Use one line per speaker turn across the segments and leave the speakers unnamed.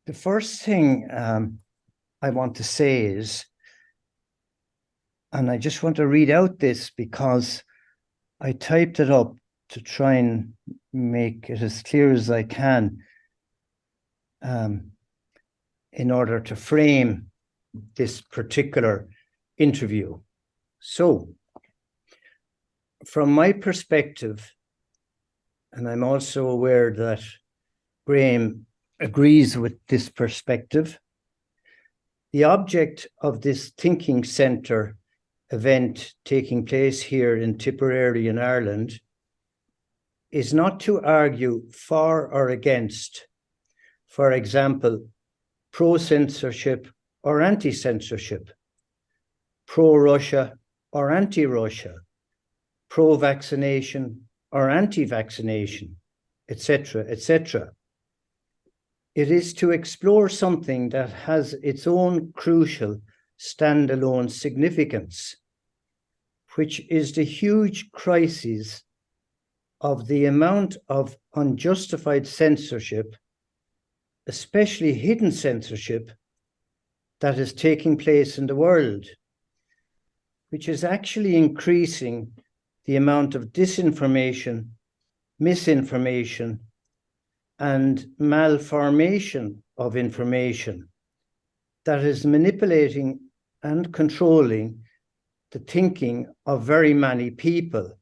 The first thing I want to say is, and I just want to read out this because I typed it up to try and make it as clear as I can in order to frame this particular interview. So, from my perspective, and I'm also aware that Graham agrees with this perspective, the object of this Thinking Centre event taking place here in Tipperary in Ireland is not to argue for or against, for example, pro-censorship or anti-censorship, pro-Russia or anti-Russia, pro-vaccination or anti-vaccination, etc., etc. It is to explore something that has its own crucial standalone significance, which is the huge crisis of the amount of unjustified censorship, especially hidden censorship, that is taking place in the world, which is actually increasing the amount of disinformation, misinformation, and malformation of information that is manipulating and controlling the thinking of very many people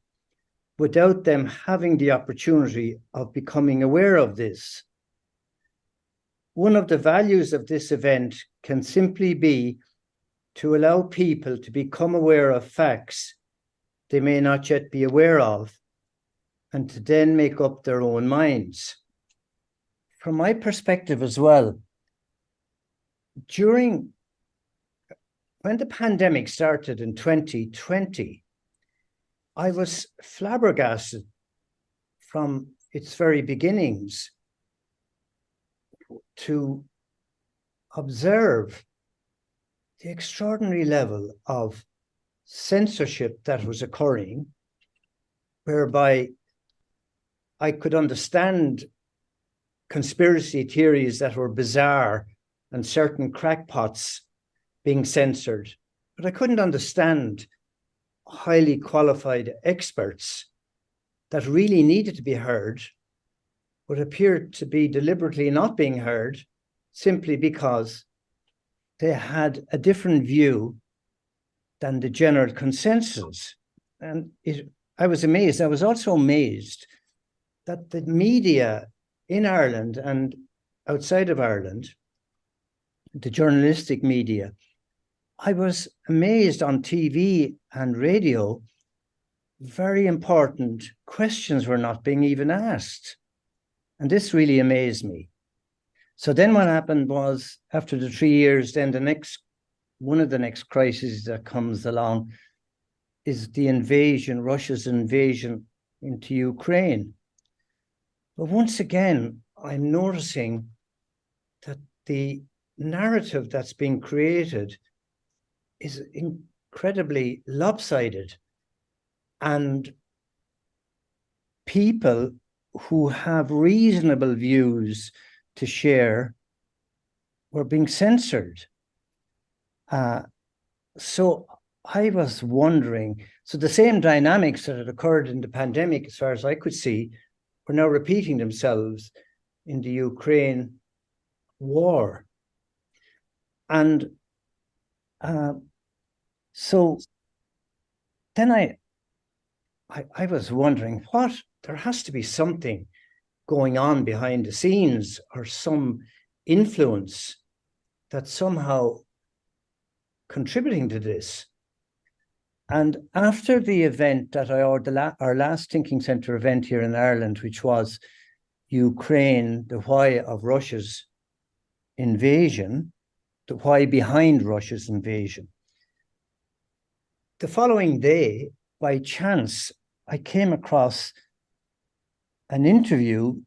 without them having the opportunity of becoming aware of this. One of the values of this event can simply be to allow people to become aware of facts they may not yet be aware of, and to then make up their own minds. From my perspective as well, when the pandemic started in 2020, I was flabbergasted from its very beginnings to observe the extraordinary level of censorship that was occurring, whereby I could understand conspiracy theories that were bizarre and certain crackpots being censored, but I couldn't understand highly qualified experts that really needed to be heard, but appeared to be deliberately not being heard simply because they had a different view than the general consensus. And I was amazed. I was also amazed that the media in Ireland and outside of Ireland, the journalistic media, I was amazed on TV and radio, very important questions were not being even asked. And this really amazed me. So then what happened was, after the 3 years, then one of the next crises that comes along is the invasion, Russia's invasion into Ukraine. But once again, I'm noticing that the narrative that's being created is incredibly lopsided, and people who have reasonable views to share were being censored. So I was wondering, so the same dynamics that had occurred in the pandemic, as far as I could see, were now repeating themselves in the Ukraine war. And so then I was wondering, there has to be something going on behind the scenes, or some influence that's somehow contributing to this. And after the event that our last Thinking Centre event here in Ireland, which was Ukraine, the why of Russia's invasion, the why behind Russia's invasion, the following day, by chance, I came across an interview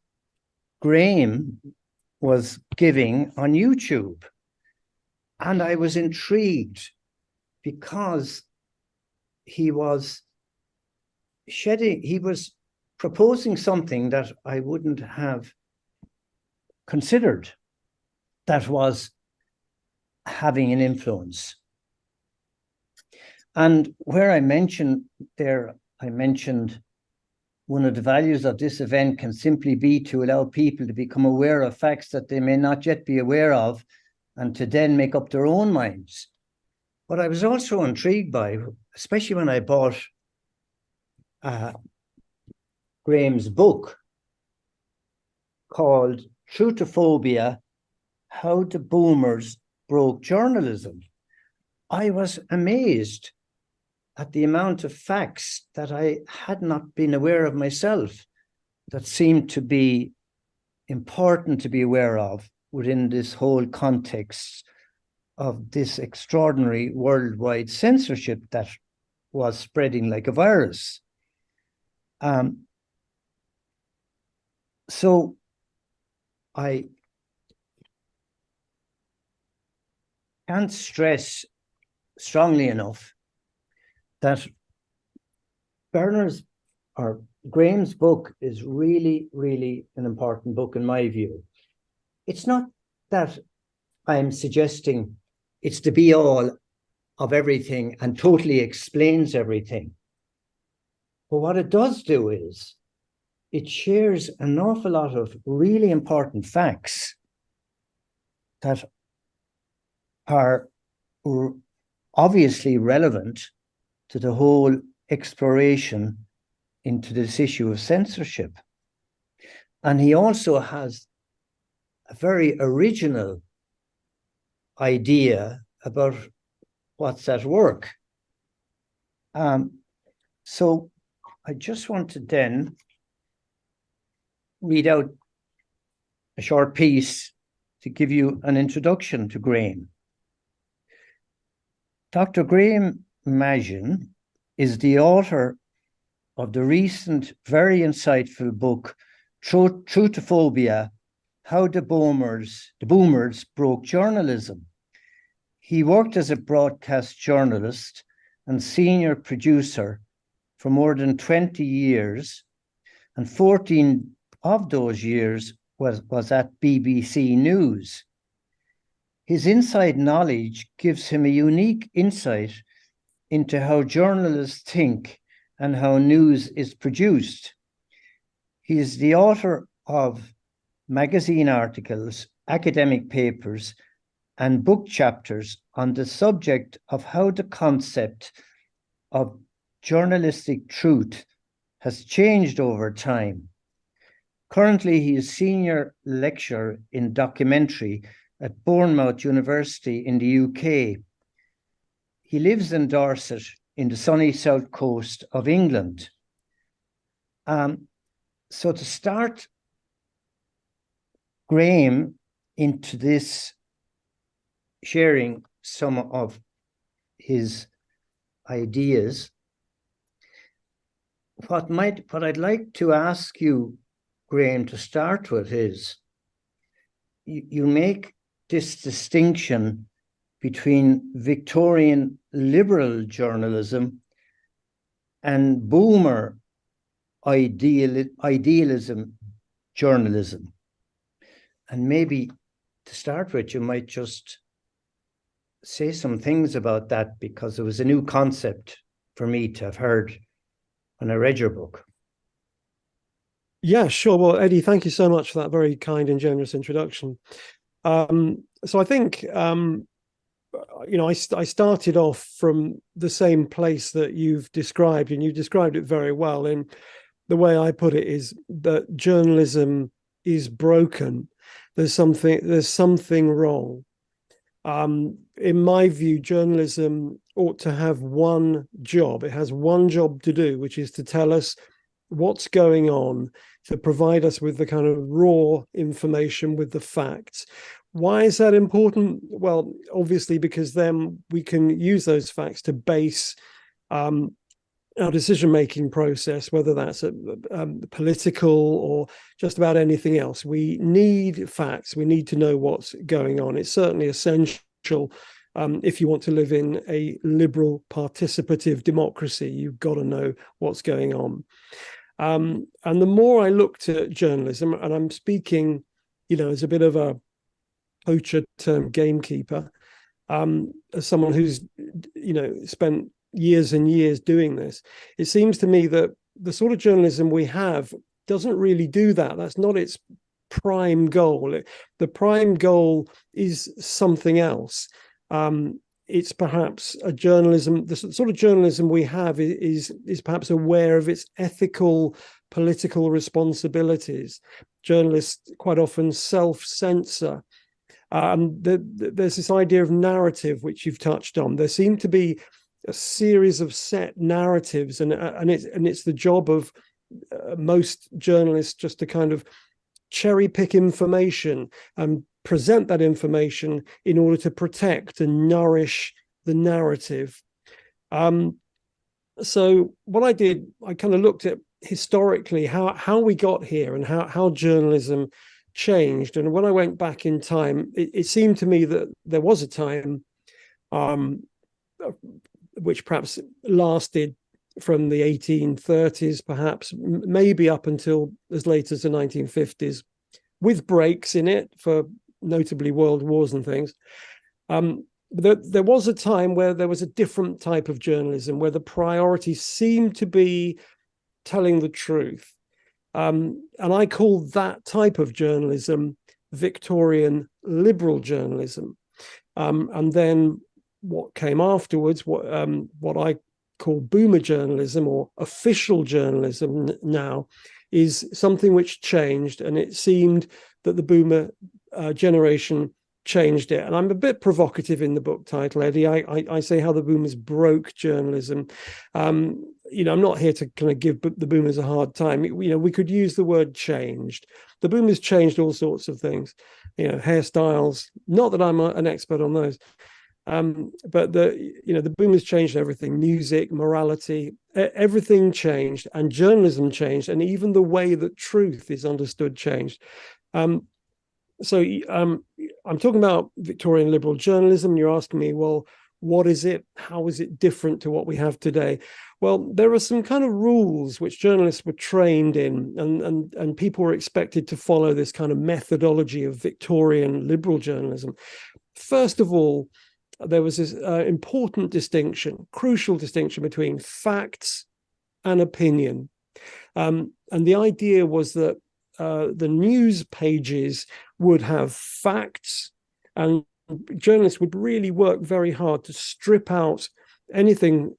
Graham was giving on YouTube. And I was intrigued because he was proposing something that I wouldn't have considered. that was having an influence. And where I mentioned one of the values of this event can simply be to allow people to become aware of facts that they may not yet be aware of, and to then make up their own minds. What I was also intrigued by, especially when I bought Graham's book called Truthophobia: How the Boomers Broke Journalism, I was amazed at the amount of facts that I had not been aware of myself that seemed to be important to be aware of within this whole context of this extraordinary worldwide censorship that was spreading like a virus. So I can't stress strongly enough that Graham's book is really, really an important book in my view. It's not that I'm suggesting it's the be all of everything and totally explains everything. But what it does do is it shares an awful lot of really important facts that are obviously relevant to the whole exploration into this issue of censorship. And he also has a very original idea about what's at work. So I just want to then read out a short piece to give you an introduction to Graham. Dr. Graham Majin is the author of the recent, very insightful book, Truthophobia: How the Boomers Broke Journalism. He worked as a broadcast journalist and senior producer for more than 20 years, and 14 of those years was at BBC News. His inside knowledge gives him a unique insight into how journalists think and how news is produced. He is the author of magazine articles, academic papers, and book chapters on the subject of how the concept of journalistic truth has changed over time. Currently, he is senior lecturer in documentary at Bournemouth University in the UK. He lives in Dorset in the sunny south coast of England. So to start Graham into this, sharing some of his ideas, what I'd like to ask you, Graham, to start with is, you make this distinction between Victorian liberal journalism and boomer idealism journalism. And maybe to start with, you might just say some things about that, because it was a new concept for me to have heard when I read your book.
Yeah, sure. Well, Eddie, thank you so much for that very kind and generous introduction. So I think, I started off from the same place that you've described, and you've described it very well. And the way I put it is that journalism is broken. There's something wrong. In my view, journalism ought to have one job. It has one job to do, which is to tell us what's going on, to provide us with the kind of raw information, with the facts. Why is that important? Well, obviously, because then we can use those facts to base our decision-making process, whether that's political or just about anything else. We need facts. We need to know what's going on. It's certainly essential if you want to live in a liberal, participative democracy. You've got to know what's going on. And the more I looked at journalism, and I'm speaking, as a bit of a poacher turned gamekeeper, as someone who's spent years and years doing this, it seems to me that the sort of journalism we have doesn't really do that. That's not its prime goal. The prime goal is something else. It's perhaps a journalism, the sort of journalism we have is perhaps aware of its ethical, political responsibilities. Journalists quite often self-censor. There's this idea of narrative, which you've touched on. There seem to be a series of set narratives, and it's the job of most journalists just to kind of cherry pick information and present that information in order to protect and nourish the narrative. So what I did, I kind of looked at historically how we got here and how journalism changed. And when I went back in time, it seemed to me that there was a time which perhaps lasted from the 1830s, perhaps maybe up until as late as the 1950s, with breaks in it for notably world wars and things. There was a time where there was a different type of journalism, where the priority seemed to be telling the truth. And I call that type of journalism Victorian liberal journalism. And then what came afterwards, what I call boomer journalism or official journalism now, is something which changed, and it seemed that the boomer generation changed it. And I'm a bit provocative in the book title, Eddie. I say how the boomers broke journalism. I'm not here to kind of give the boomers a hard time. We could use the word changed. The boomers changed all sorts of things, hairstyles. Not that I'm an expert on those. But the boomers changed everything: music, morality, everything changed, and journalism changed, and even the way that truth is understood changed. So I'm talking about Victorian liberal journalism, and you're asking me, well, what is it? How is it different to what we have today? Well, there are some kind of rules which journalists were trained in, and people were expected to follow this kind of methodology of Victorian liberal journalism. First of all, there was this important distinction, crucial distinction between facts and opinion. And the idea was that the news pages would have facts, and journalists would really work very hard to strip out anything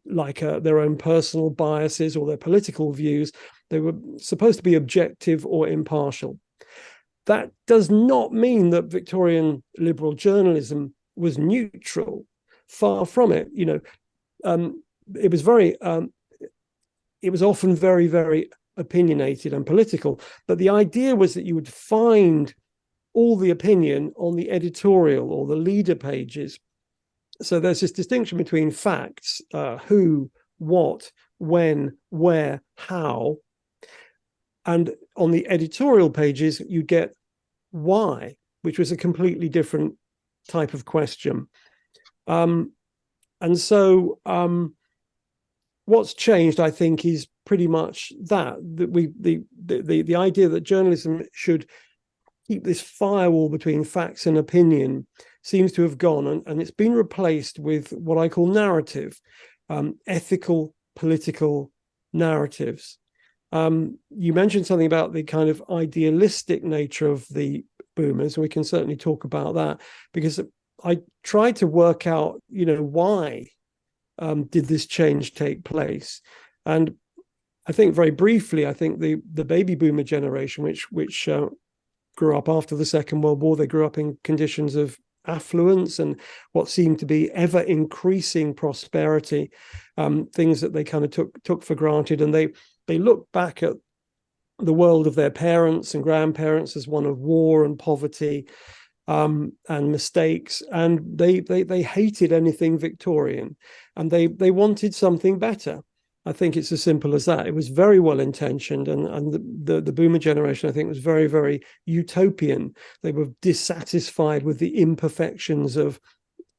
like their own personal biases or their political views. They were supposed to be objective or impartial. That does not mean that Victorian liberal journalism was neutral. Far from it. It was often very, very opinionated and political. But the idea was that you would find all the opinion on the editorial or the leader pages. So there's this distinction between facts, who, what, when, where, how. And on the editorial pages, you get why, which was a completely different type of question. And so what's changed, I think, is pretty much that the idea that journalism should keep this firewall between facts and opinion seems to have gone, and it's been replaced with what I call narrative, ethical, political narratives. You mentioned something about the kind of idealistic nature of the boomers. We can certainly talk about that, because I tried to work out, why did this change take place? And I think very briefly, I think the baby boomer generation, which grew up after the Second World War, they grew up in conditions of affluence and what seemed to be ever increasing prosperity, things that they kind of took for granted, and they look back at the world of their parents and grandparents as one of war and poverty and mistakes, and they hated anything Victorian, and they wanted something better. I think it's as simple as that. It was very well intentioned, and the boomer generation, I think, was very, very utopian. They were dissatisfied with the imperfections of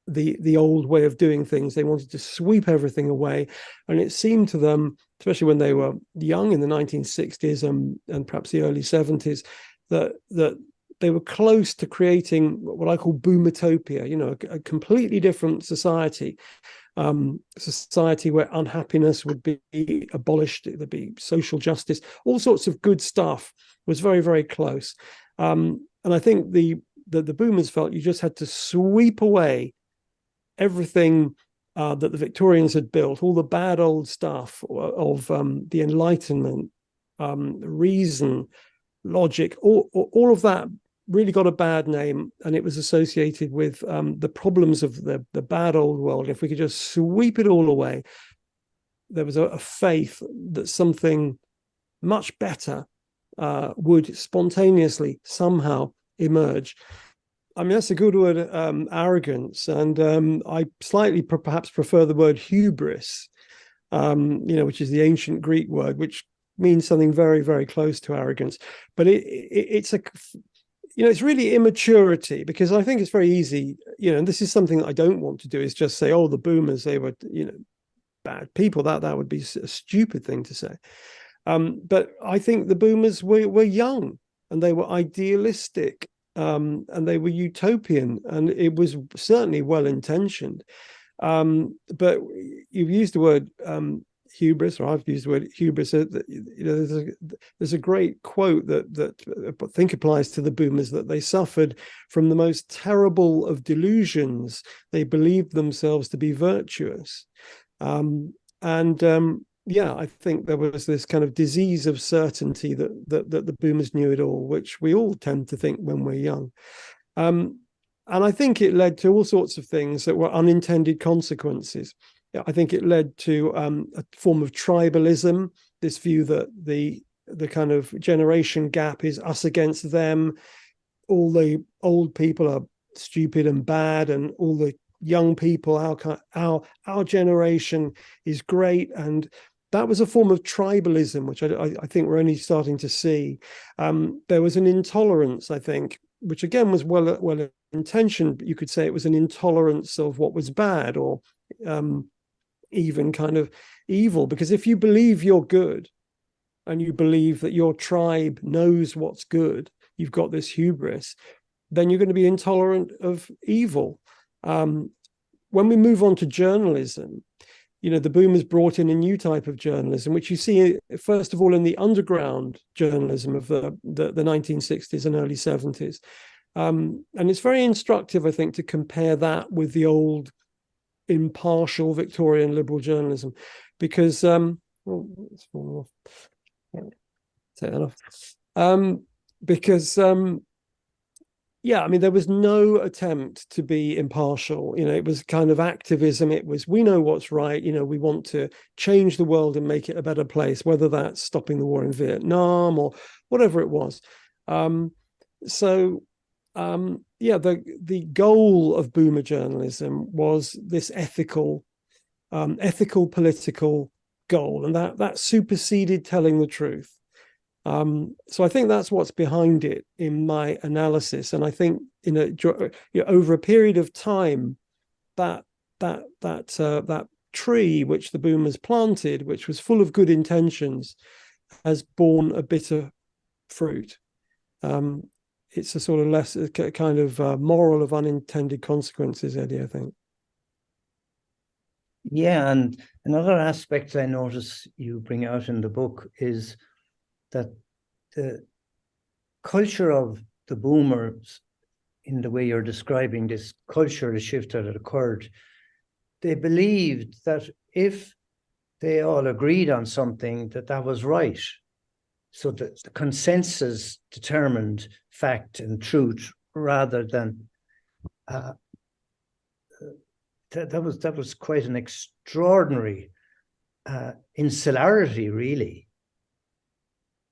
the old way of doing things. They wanted to sweep everything away, and it seemed to them, especially when they were young in the 1960s and perhaps the early 70s, that they were close to creating what I call boomertopia, a completely different society. Society where unhappiness would be abolished, there'd be social justice, all sorts of good stuff was very, very close. And I think the boomers felt you just had to sweep away everything that the Victorians had built, all the bad old stuff of the Enlightenment, reason, logic, all of that really got a bad name, and it was associated with the problems of the bad old world. If we could just sweep it all away, there was a faith that something much better would spontaneously somehow emerge. I mean, that's a good word, arrogance, and I slightly perhaps prefer the word hubris, which is the ancient Greek word, which means something very, very close to arrogance. But it's it's really immaturity, because I think it's very easy, and this is something that I don't want to do, is just say, oh, the boomers, they were, bad people. That would be a stupid thing to say. But I think the boomers were young, and they were idealistic, and they were utopian, and it was certainly well-intentioned. But you've used the word hubris, or I've used the word hubris. There's a great quote that I think applies to the boomers, that they suffered from the most terrible of delusions. They believed themselves to be virtuous. I think there was this kind of disease of certainty that the boomers knew it all, which we all tend to think when we're young. And I think it led to all sorts of things that were unintended consequences. I think it led to a form of tribalism, this view that the kind of generation gap is us against them. All the old people are stupid and bad, and all the young people, our generation is great. And that was a form of tribalism, which I think we're only starting to see. There was an intolerance, I think, which again was well intentioned. You could say it was an intolerance of what was bad, or even kind of evil, because if you believe you're good and you believe that your tribe knows what's good, you've got this hubris, then you're going to be intolerant of evil. When we move on to journalism, the boomers brought in a new type of journalism, which you see first of all in the underground journalism of the 1960s and early 70s. And it's very instructive, I think, to compare that with the old impartial Victorian liberal journalism, because let's fall off. Take that off. Because I mean, there was no attempt to be impartial. It was kind of activism. It was, we know what's right. We want to change the world and make it a better place, whether that's stopping the war in Vietnam or whatever it was. The goal of boomer journalism was this ethical political goal, and that superseded telling the truth. So I think that's what's behind it in my analysis, and I think over a period of time, that tree which the boomers planted, which was full of good intentions, has borne a bitter fruit. It's a sort of less kind of moral of unintended consequences, Eddie, I think.
Yeah, and another aspect I notice you bring out in the book is that the culture of the boomers, in the way you're describing this cultural shift that had occurred, they believed that if they all agreed on something, that was right. So the consensus determined fact and truth, rather than that was quite an extraordinary insularity, really.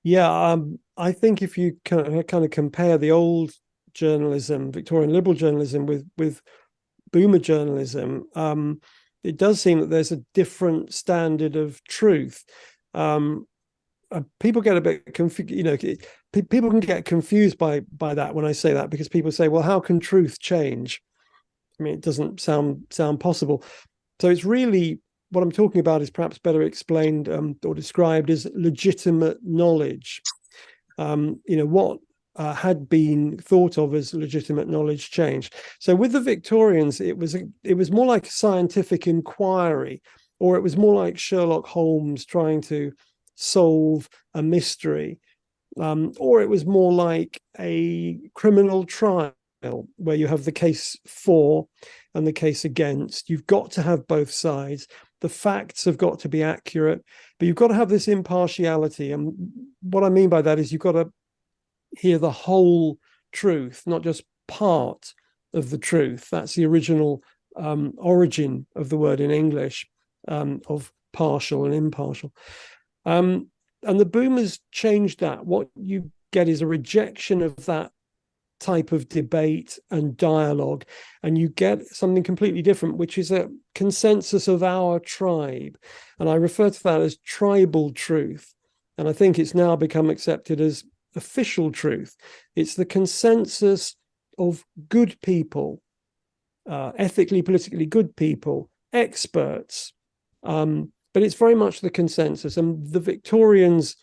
Yeah, I think if you kind of compare the old journalism, Victorian liberal journalism, with boomer journalism, it does seem that there's a different standard of truth. People get a bit confused. People can get confused by that when I say that, because people say, "Well, how can truth change?" I mean, it doesn't sound possible. So it's really, what I'm talking about is perhaps better explained or described as legitimate knowledge. What had been thought of as legitimate knowledge changed. So with the Victorians, it was more like a scientific inquiry, or it was more like Sherlock Holmes trying to solve a mystery, or it was more like a criminal trial where you have the case for and the case against. You've got to have both sides. The facts have got to be accurate, but you've got to have this impartiality. And what I mean by that is you've got to hear the whole truth, not just part of the truth. That's the original origin of the word in English, of partial and impartial. And the boomers changed that. What you get is a rejection of that type of debate and dialogue, and you get something completely different, which is a consensus of our tribe. And I refer to that as tribal truth. And I think it's now become accepted as official truth. It's the consensus of good people, ethically, politically good people, experts. But it's very much the consensus. And the Victorians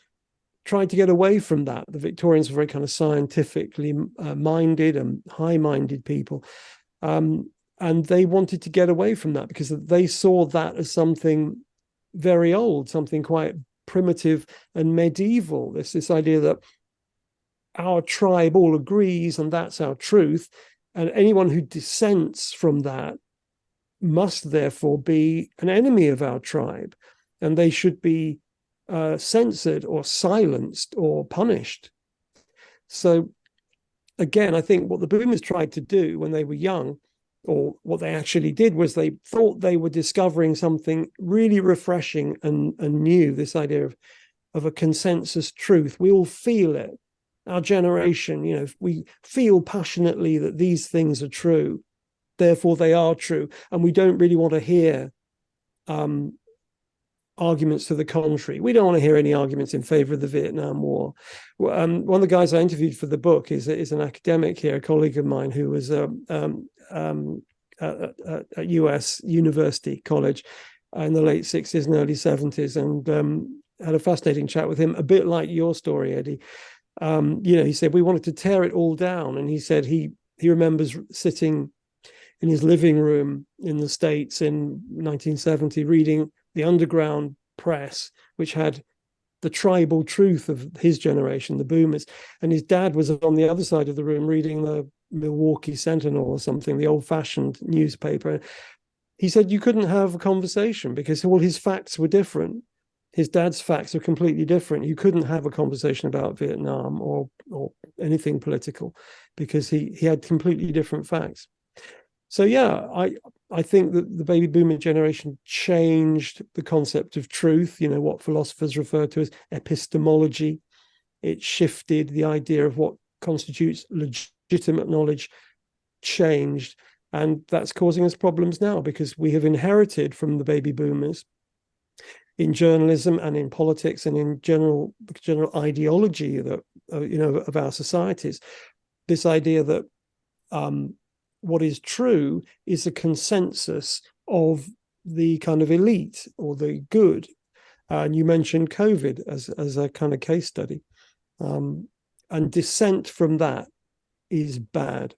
tried to get away from that. The Victorians were very kind of scientifically minded and high-minded people. And they wanted to get away from that because they saw that as something very old, something quite primitive and medieval. This idea that our tribe all agrees and that's our truth. And anyone who dissents from that must therefore be an enemy of our tribe. And they should be censored or silenced or punished. So again, I think what the boomers tried to do when they were young, or what they actually did, was they thought they were discovering something really refreshing and new, this idea of a consensus truth. We all feel it. Our generation, we feel passionately that these things are true, therefore they are true, and we don't really want to hear arguments to the contrary. We don't want to hear any arguments in favor of the Vietnam War. One of the guys I interviewed for the book is an academic here, a colleague of mine who was at US University College in the late 60s and early 70s, and had a fascinating chat with him, a bit like your story, Eddie. He said we wanted to tear it all down, and he said he remembers sitting in his living room in the States in 1970 reading the underground press, which had the tribal truth of his generation, the boomers. And his dad was on the other side of the room reading the Milwaukee Sentinel or something, the old-fashioned newspaper. He said you couldn't have a conversation because all his facts were different. His dad's facts were completely different. You couldn't have a conversation about Vietnam or anything political because he had completely different facts. So yeah, I think that the baby boomer generation changed the concept of truth, what philosophers refer to as epistemology. It shifted the idea of what constitutes legitimate knowledge, changed. And that's causing us problems now because we have inherited from the baby boomers in journalism and in politics and in general ideology that, of our societies, this idea that what is true is a consensus of the kind of elite or the good. And you mentioned COVID as a kind of case study. And dissent from that is bad.